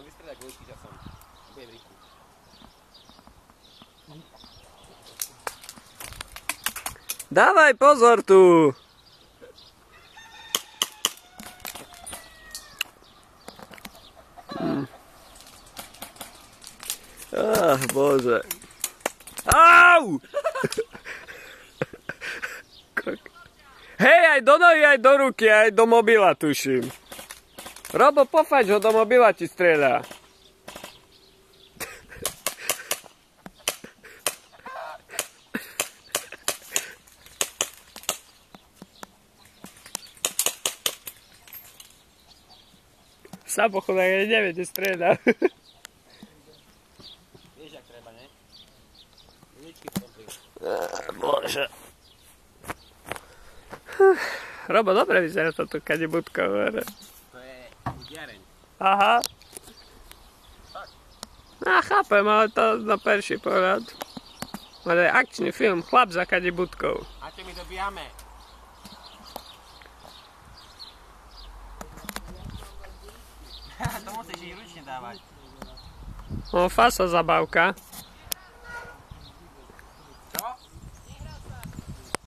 on vystredá dvojky časom. Bude v rýchku. Dávaj pozor tu! Bože. Au! Hej, aj do nohy, aj do ruky, aj do mobila, tuším. Robo, pofaď ho, do mobila ti strieľa. Sám pochodák aj nevie, kde strieľa. Vieš, jak treba, ne? Uličky v tom prídu. Bože. Robo, dobre vyzerá toto kadibudko. To je udiareň. Aha. Fakt? Chápem, ale to na perší pohľad. Ale akčný film, chlap za kadibudkou. A čo my dobíjame? To musíš ich ručne dávať. Fasa zabavka.